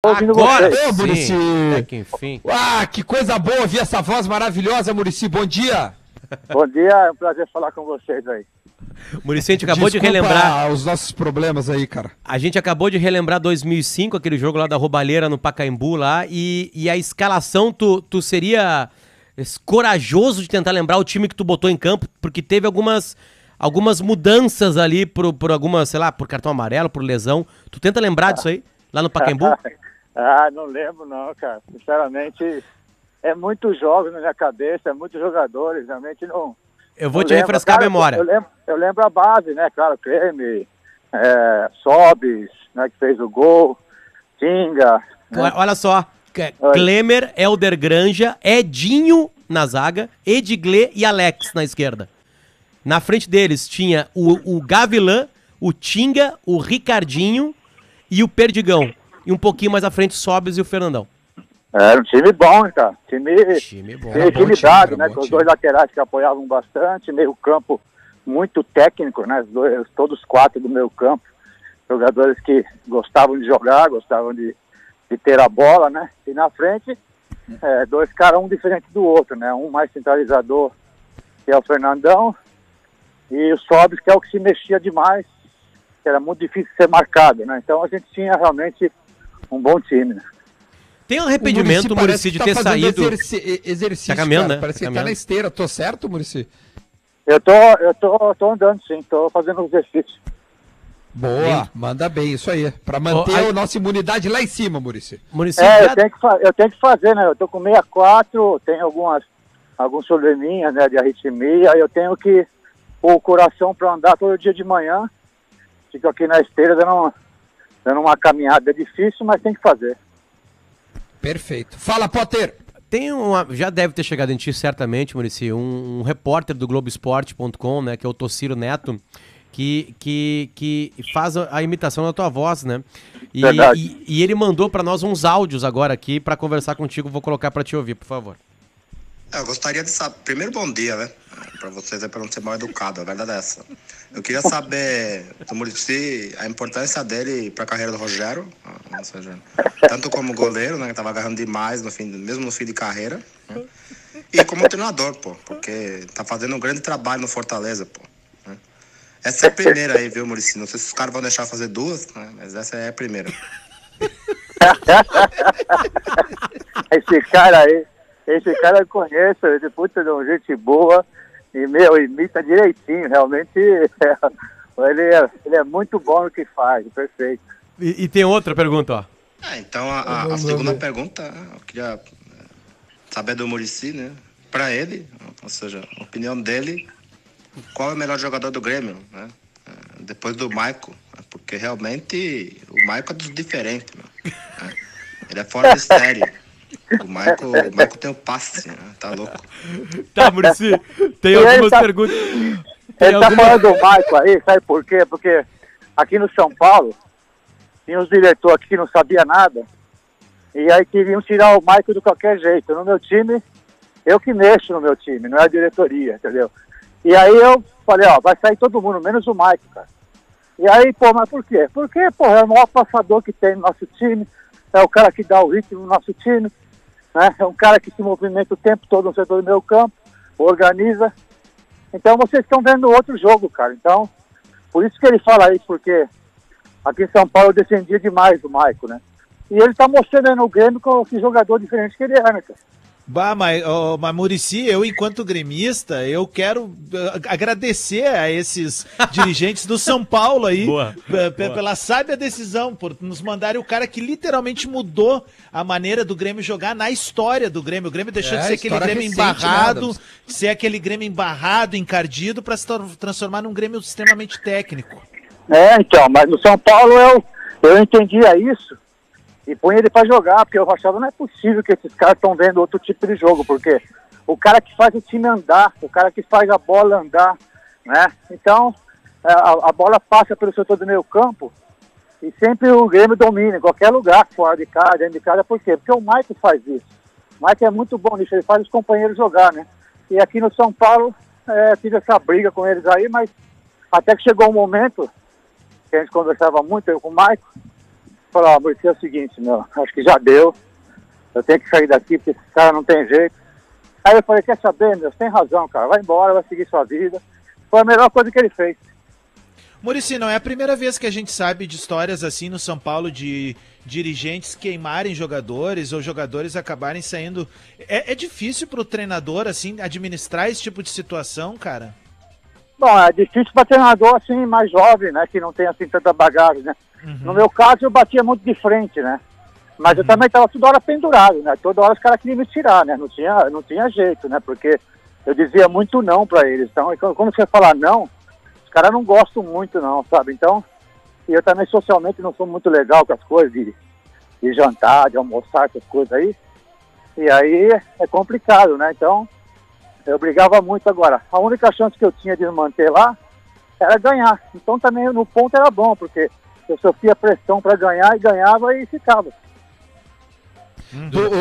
Agora você. sim, Muricy. até que enfim. Ah, que coisa boa ouvir essa voz maravilhosa, Muricy. Bom dia. Bom dia, é um prazer falar com vocês aí. Muricy, a gente acabou de Desculpa relembrar. os nossos problemas aí, cara. A gente acabou de relembrar 2005, aquele jogo lá da Roubalheira no Pacaembu lá, e a escalação, tu seria corajoso de tentar lembrar o time que tu botou em campo, porque teve algumas mudanças ali por algumas, sei lá, por cartão amarelo, por lesão. Tu tenta lembrar disso aí, lá no Pacaembu? Não lembro não, cara. Sinceramente, é muitos jogos na minha cabeça, é muitos jogadores, realmente não... Eu vou te refrescar a memória. Eu lembro a base, né, claro, Creme, Sobis, né, que fez o gol, Tinga... Né? Olha só, Klemer, Helder Granja, Edinho na zaga, Edgley e Alex na esquerda. Na frente deles tinha o Gavilan, o Tinga, o Ricardinho e o Perdigão. E um pouquinho mais à frente, Sobis e o Fernandão. Era um time bom, cara. Time bom. Equilibrado, né? Com os dois laterais que apoiavam bastante, meio campo muito técnico, né? Todos quatro do meio campo. Jogadores que gostavam de jogar, gostavam de ter a bola, né? E na frente, dois caras, um diferente do outro, né? Um mais centralizador, que é o Fernandão, e o Sobis, que é o que se mexia demais, que era muito difícil ser marcado, né? Então a gente tinha realmente um bom time, né? Tem um arrependimento, Muricy, de ter saído... Exercício, tá caminhando, cara. né? Parece que tá na esteira. Tô certo, Muricy? Eu tô andando, sim. Tô fazendo exercício. Boa, manda bem, isso aí. Pra manter a nossa imunidade lá em cima, Muricy. Eu tenho que fazer, né? Eu tô com 64, tenho alguns probleminhas, né, de arritmia. Eu tenho que pôr o coração pra andar todo dia de manhã. Fico aqui na esteira dando uma caminhada. É difícil, mas tem que fazer. Perfeito. Fala, Potter! Já deve ter chegado em ti, certamente, Muricy, um repórter do Globoesporte.com, né, que é o Tociro Neto, que faz a imitação da tua voz, né? E ele mandou pra nós uns áudios agora aqui pra conversar contigo. Vou colocar pra te ouvir, por favor. Eu gostaria de saber... Primeiro, bom dia, né? Pra vocês, pra não ser mal educado, a verdade é essa. Eu queria saber do Muricy a importância dele pra carreira do Rogério, ou seja, tanto como goleiro, né? Que tava agarrando demais, mesmo no fim de carreira, né? E como treinador, pô, porque tá fazendo um grande trabalho no Fortaleza, pô. Né? Essa é a primeira aí, viu, Muricy? Não sei se os caras vão deixar fazer duas, né? Mas essa é a primeira. Esse cara eu conheço, ele puta de uma gente boa e, imita direitinho, realmente ele é muito bom no que faz, perfeito. E tem outra pergunta, ó. Então a segunda pergunta, eu queria saber do Muricy, né? Pra ele, ou seja, a opinião dele, qual é o melhor jogador do Grêmio, né? Depois do Maico, porque realmente o Maico é dos diferentes, né? Ele é fora de série. O Maico tem o passe, né? Tá louco. Tá, Muricy, tem algumas perguntas. Ele tá falando do Maico aí, sabe por quê? Porque aqui no São Paulo, tinha uns diretores aqui que não sabia nada, e aí queriam tirar o Maico de qualquer jeito. No meu time, eu que mexo no meu time, não é a diretoria, entendeu? E aí eu falei, vai sair todo mundo, menos o Maico, cara. E aí, mas por quê? Porque, é o maior passador que tem no nosso time, é o cara que dá o ritmo no nosso time, né? É um cara que se movimenta o tempo todo no setor do meio campo, organiza. Então vocês estão vendo outro jogo, cara. Então, por isso que ele fala isso, porque aqui em São Paulo eu defendia demais o Maico, né? E ele tá mostrando aí no Grêmio que jogador diferente que ele é, né, cara? Mas Muricy, eu enquanto gremista, eu quero agradecer a esses dirigentes do São Paulo aí pela sábia decisão, por nos mandarem o cara que literalmente mudou a maneira do Grêmio jogar na história do Grêmio. O Grêmio deixou de ser aquele Grêmio embarrado, encardido, para se transformar num Grêmio extremamente técnico. Então, mas no São Paulo eu entendia isso. E põe ele pra jogar, porque eu achava, não é possível que esses caras estão vendo outro tipo de jogo, porque o cara que faz o time andar, o cara que faz a bola andar, né? Então, a bola passa pelo setor do meio campo e sempre o Grêmio domina, em qualquer lugar, fora de casa, dentro de casa, por quê? Porque o Maico faz isso. O Maico é muito bom nisso, ele faz os companheiros jogar, né? E aqui no São Paulo, tive essa briga com eles aí, mas até que chegou um momento, que a gente conversava muito, eu com o Maico, Falou, ó, Muricy, é o seguinte, meu, acho que já deu. Eu tenho que sair daqui porque esse cara não tem jeito. Aí eu falei, quer saber, meu, você tem razão, cara, vai embora, vai seguir sua vida. Foi a melhor coisa que ele fez. Muricy, não é a primeira vez que a gente sabe de histórias assim no São Paulo de dirigentes queimarem jogadores ou jogadores acabarem saindo. É difícil pro treinador, assim, administrar esse tipo de situação, cara? Bom, é difícil para treinador, assim, mais jovem, né, que não tem, assim, tanta bagagem, né. No meu caso, eu batia muito de frente, né. Mas eu também estava toda hora pendurado, né, toda hora os caras queriam me tirar, né, não tinha jeito, né, porque eu dizia muito não para eles. Então, quando você fala não, os caras não gostam muito não, sabe? Então, e eu também socialmente não sou muito legal com as coisas de jantar, de almoçar, essas coisas aí. E aí é complicado, né? Então, eu brigava muito agora. A única chance que eu tinha de me manter lá era ganhar. Então também no ponto era bom, porque eu sofria pressão para ganhar e ganhava e ficava.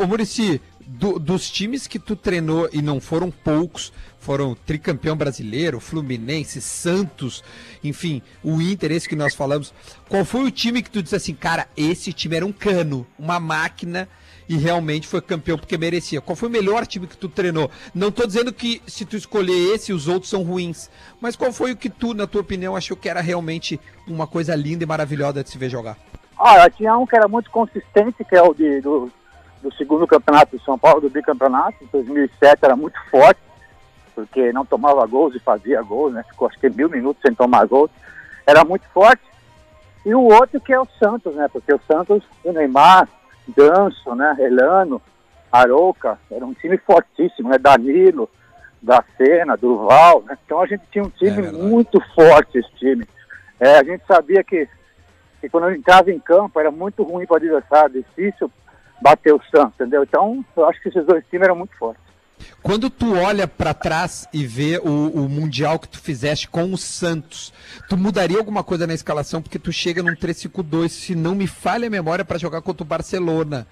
Ô Muricy, dos times que tu treinou, e não foram poucos, foram tricampeão brasileiro, Fluminense, Santos, enfim, o Inter, esse que nós falamos, qual foi o time que tu disse assim, cara, esse time era um cano, uma máquina, e realmente foi campeão porque merecia? Qual foi o melhor time que tu treinou? Não tô dizendo que se tu escolher esse, os outros são ruins, mas qual foi o que tu, na tua opinião, achou que era realmente uma coisa linda e maravilhosa de se ver jogar? Tinha um que era muito consistente, que é o do segundo campeonato de São Paulo, do bicampeonato, em 2007 era muito forte, porque não tomava gols e fazia gols, né? Ficou acho que 1000 minutos sem tomar gols, era muito forte. E o outro que é o Santos, né? Porque o Santos, o Neymar, Ganso, né? Elano, Arouca, era um time fortíssimo, né? Danilo, Dracena, Durval, né? Então a gente tinha um time muito forte, esse time. A gente sabia que quando entrava em campo era muito ruim para o adversário, difícil bater o Santos, entendeu? Então eu acho que esses dois times eram muito fortes. Quando tu olha pra trás e vê o Mundial que tu fizeste com o Santos, tu mudaria alguma coisa na escalação? Porque tu chega num 3-5-2, se não me falha a memória, para jogar contra o Barcelona.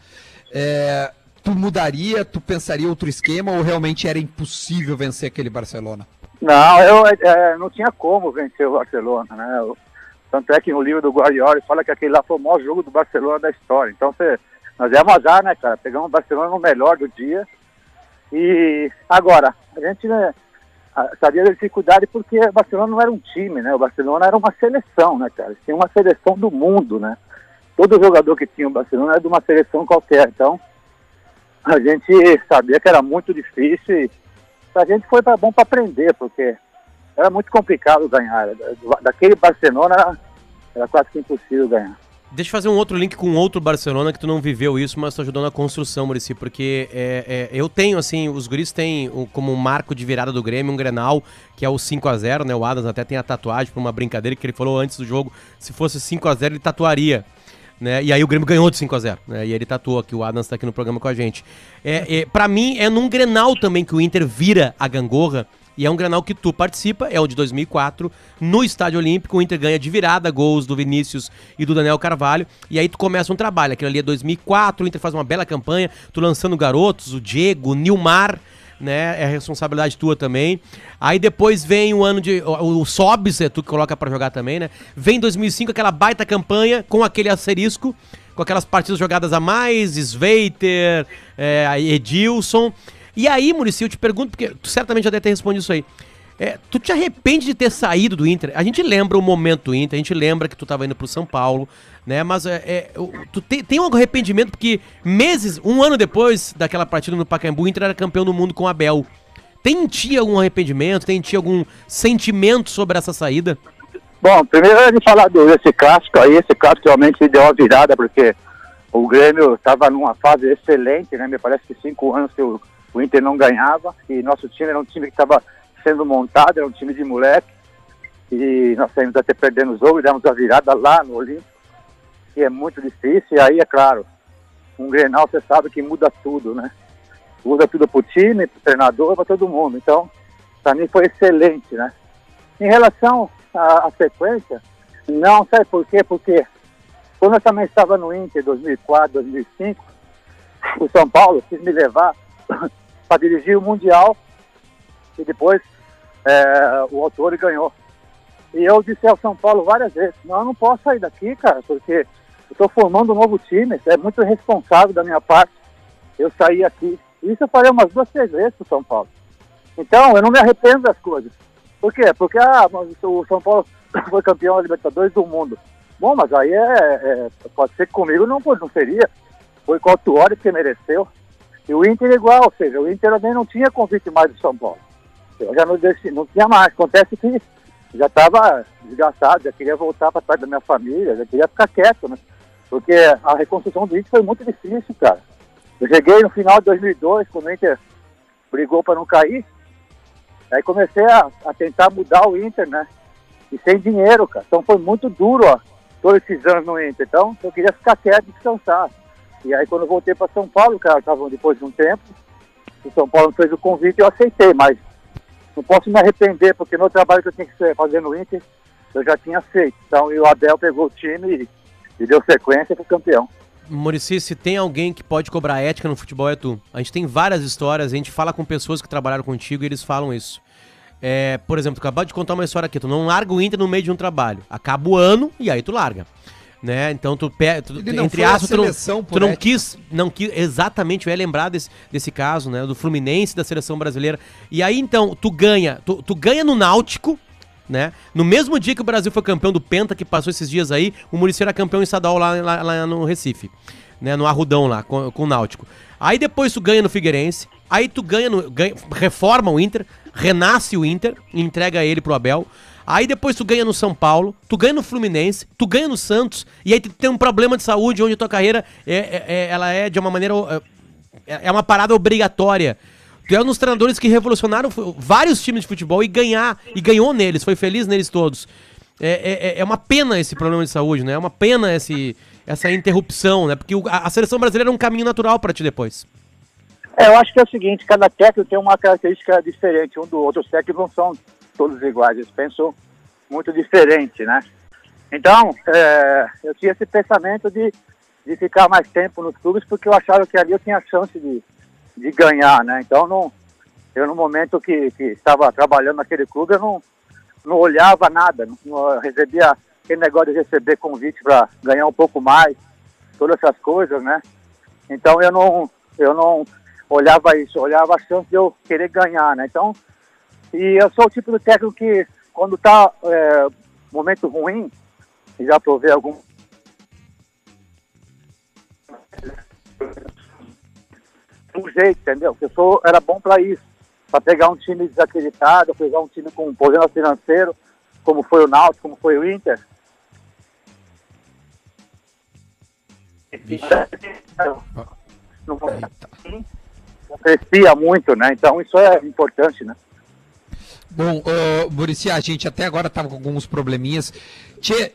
Tu mudaria, tu pensaria outro esquema ou realmente era impossível vencer aquele Barcelona? Não, eu não tinha como vencer o Barcelona, né? Tanto é que no livro do Guardiola fala que aquele lá foi o maior jogo do Barcelona da história. Então nós demos azar, né, cara? Pegamos o Barcelona no melhor do dia. E agora, a gente, né, sabia da dificuldade porque o Barcelona não era um time, né? O Barcelona era uma seleção, né, cara? Tinha uma seleção do mundo, né? Todo jogador que tinha o Barcelona era de uma seleção qualquer. Então, a gente sabia que era muito difícil e a gente foi bom para aprender, porque era muito complicado ganhar. Daquele Barcelona era quase que impossível ganhar. Deixa eu fazer um outro link com outro Barcelona que tu não viveu isso, mas tu ajudou na construção, Muricy, porque eu tenho, assim, os guris têm como um marco de virada do Grêmio, um Grenal, que é o 5-0, né, o Adams até tem a tatuagem por uma brincadeira que ele falou antes do jogo, se fosse 5-0 ele tatuaria, né, e aí o Grêmio ganhou de 5-0, né, e ele tatuou aqui, o Adams tá aqui no programa com a gente. Pra mim, é num Grenal também que o Inter vira a gangorra, e é um Grenal que tu participa, é o de 2004, no Estádio Olímpico, o Inter ganha de virada gols do Vinícius e do Daniel Carvalho, e aí tu começa um trabalho, aquilo ali é 2004, o Inter faz uma bela campanha, tu lançando garotos, o Diego, o Nilmar, né, é responsabilidade tua também. Aí depois vem o ano de... o Sobs, tu que coloca pra jogar também, né, vem 2005 aquela baita campanha com aquele asterisco, com aquelas partidas jogadas a mais, Sveiter, Edilson... E aí, Muricy, eu te pergunto, porque tu certamente já deve ter respondido isso aí. Tu te arrepende de ter saído do Inter? A gente lembra o momento do Inter, a gente lembra que tu tava indo pro São Paulo, né? Mas tu tem algum arrependimento? Porque um ano depois daquela partida no Pacaembu, o Inter era campeão do mundo com o Abel. Tem em ti algum arrependimento? Tem em ti algum sentimento sobre essa saída? Bom, primeiro é de falar desse clássico aí. Esse clássico realmente deu uma virada, porque o Grêmio estava numa fase excelente, né? Me parece que 5 anos que o Inter não ganhava, e nosso time era um time que estava sendo montado, era um time de moleque, e nós saímos até perdendo o jogo e demos a virada lá no Olímpico, que é muito difícil. E aí, é claro, um Grenal você sabe que muda tudo, né? Muda tudo pro time, pro treinador, para todo mundo. Então, para mim foi excelente, né? Em relação à sequência, não, sabe por quê? Porque quando eu também estava no Inter 2004, 2005, o São Paulo quis me levar para dirigir o Mundial, e depois o Autori ganhou. E eu disse ao São Paulo várias vezes, não, eu não posso sair daqui, cara, porque Eu estou formando um novo time, é muito irresponsável da minha parte eu sair aqui. Isso eu falei umas 2, 3 vezes pro São Paulo. Então, eu não me arrependo das coisas. Por quê? Porque mas o São Paulo foi campeão da Libertadores do mundo. Bom, mas aí pode ser que comigo não seria. Foi com o Autuori que mereceu. E o Inter igual, ou seja, o Inter também não tinha convite mais do São Paulo. Eu já não tinha mais. Acontece que já estava desgastado, já queria voltar para trás da minha família, já queria ficar quieto, né? Porque a reconstrução do Inter foi muito difícil, cara. Eu cheguei no final de 2002, quando o Inter brigou para não cair, aí comecei a tentar mudar o Inter, né? E sem dinheiro, cara. Então foi muito duro, ó, todos esses anos no Inter. Então eu queria ficar quieto e descansar. E aí quando eu voltei para São Paulo, cara, tava depois de um tempo, o São Paulo fez o convite e eu aceitei, mas não posso me arrepender, porque meu trabalho que eu tinha que fazer no Inter, eu já tinha feito. Então e o Abel pegou o time e deu sequência e foi campeão. Muricy, se tem alguém que pode cobrar ética no futebol é tu. A gente tem várias histórias, a gente fala com pessoas que trabalharam contigo e eles falam isso. Por exemplo, tu acabou de contar uma história aqui, tu não larga o Inter no meio de um trabalho. Acaba o ano e aí tu larga. Né? Então entre aspas, tu não quis, exatamente, eu ia lembrar desse caso, né? Do Fluminense, da seleção brasileira. E aí então, tu ganha no Náutico, né? No mesmo dia que o Brasil foi campeão do Penta, que passou esses dias aí, o Muricy era campeão estadual lá no Recife, né? No Arrudão lá, com o Náutico. Aí depois tu ganha no Figueirense, aí tu reforma o Inter, renasce o Inter, entrega ele pro Abel. Aí depois tu ganha no São Paulo, tu ganha no Fluminense, tu ganha no Santos, e aí tu tem um problema de saúde onde a tua carreira ela é de uma maneira, é uma parada obrigatória. Tu é um dos treinadores que revolucionaram vários times de futebol e ganhou neles, foi feliz neles todos. É uma pena esse problema de saúde, né? É uma pena essa interrupção, né? Porque a seleção brasileira é um caminho natural para ti depois. Eu acho que é o seguinte, cada técnico tem uma característica diferente um do outro. Os técnicos não são todos iguais, eles pensam muito diferente, né? Então, eu tinha esse pensamento de ficar mais tempo nos clubes, porque eu achava que ali eu tinha chance de ganhar, né? Então, eu no momento que estava trabalhando naquele clube, eu não olhava nada, não recebia aquele negócio de receber convite para ganhar um pouco mais, todas essas coisas, né? Então, eu não olhava isso, eu olhava a chance de eu querer ganhar, né? Então, e eu sou o tipo de técnico que, quando está momento ruim, já provei algum... um jeito, entendeu? Era bom para isso, para pegar um time desacreditado, pegar um time com um problema financeiro, como foi o Náutico, como foi o Inter. Não crescia muito, né? Então isso é importante, né? Bom, Muricy, a gente até agora estava com alguns probleminhas.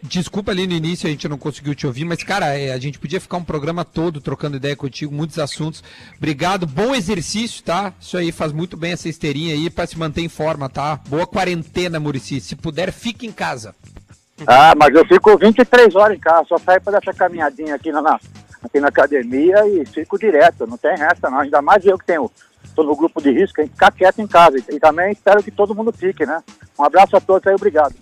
Desculpa ali no início, a gente não conseguiu te ouvir, mas, cara, a gente podia ficar um programa todo trocando ideia contigo, muitos assuntos. Obrigado, bom exercício, tá? Isso aí faz muito bem essa esteirinha aí para se manter em forma, tá? Boa quarentena, Muricy. Se puder, fique em casa. Mas eu fico 23 horas em casa, só saio para dar essa caminhadinha aqui na academia e fico direto, não tem essa não, ainda mais eu que estou no grupo de risco, a gente ficar quieto em casa e também espero que todo mundo fique, né? Um abraço a todos aí, obrigado.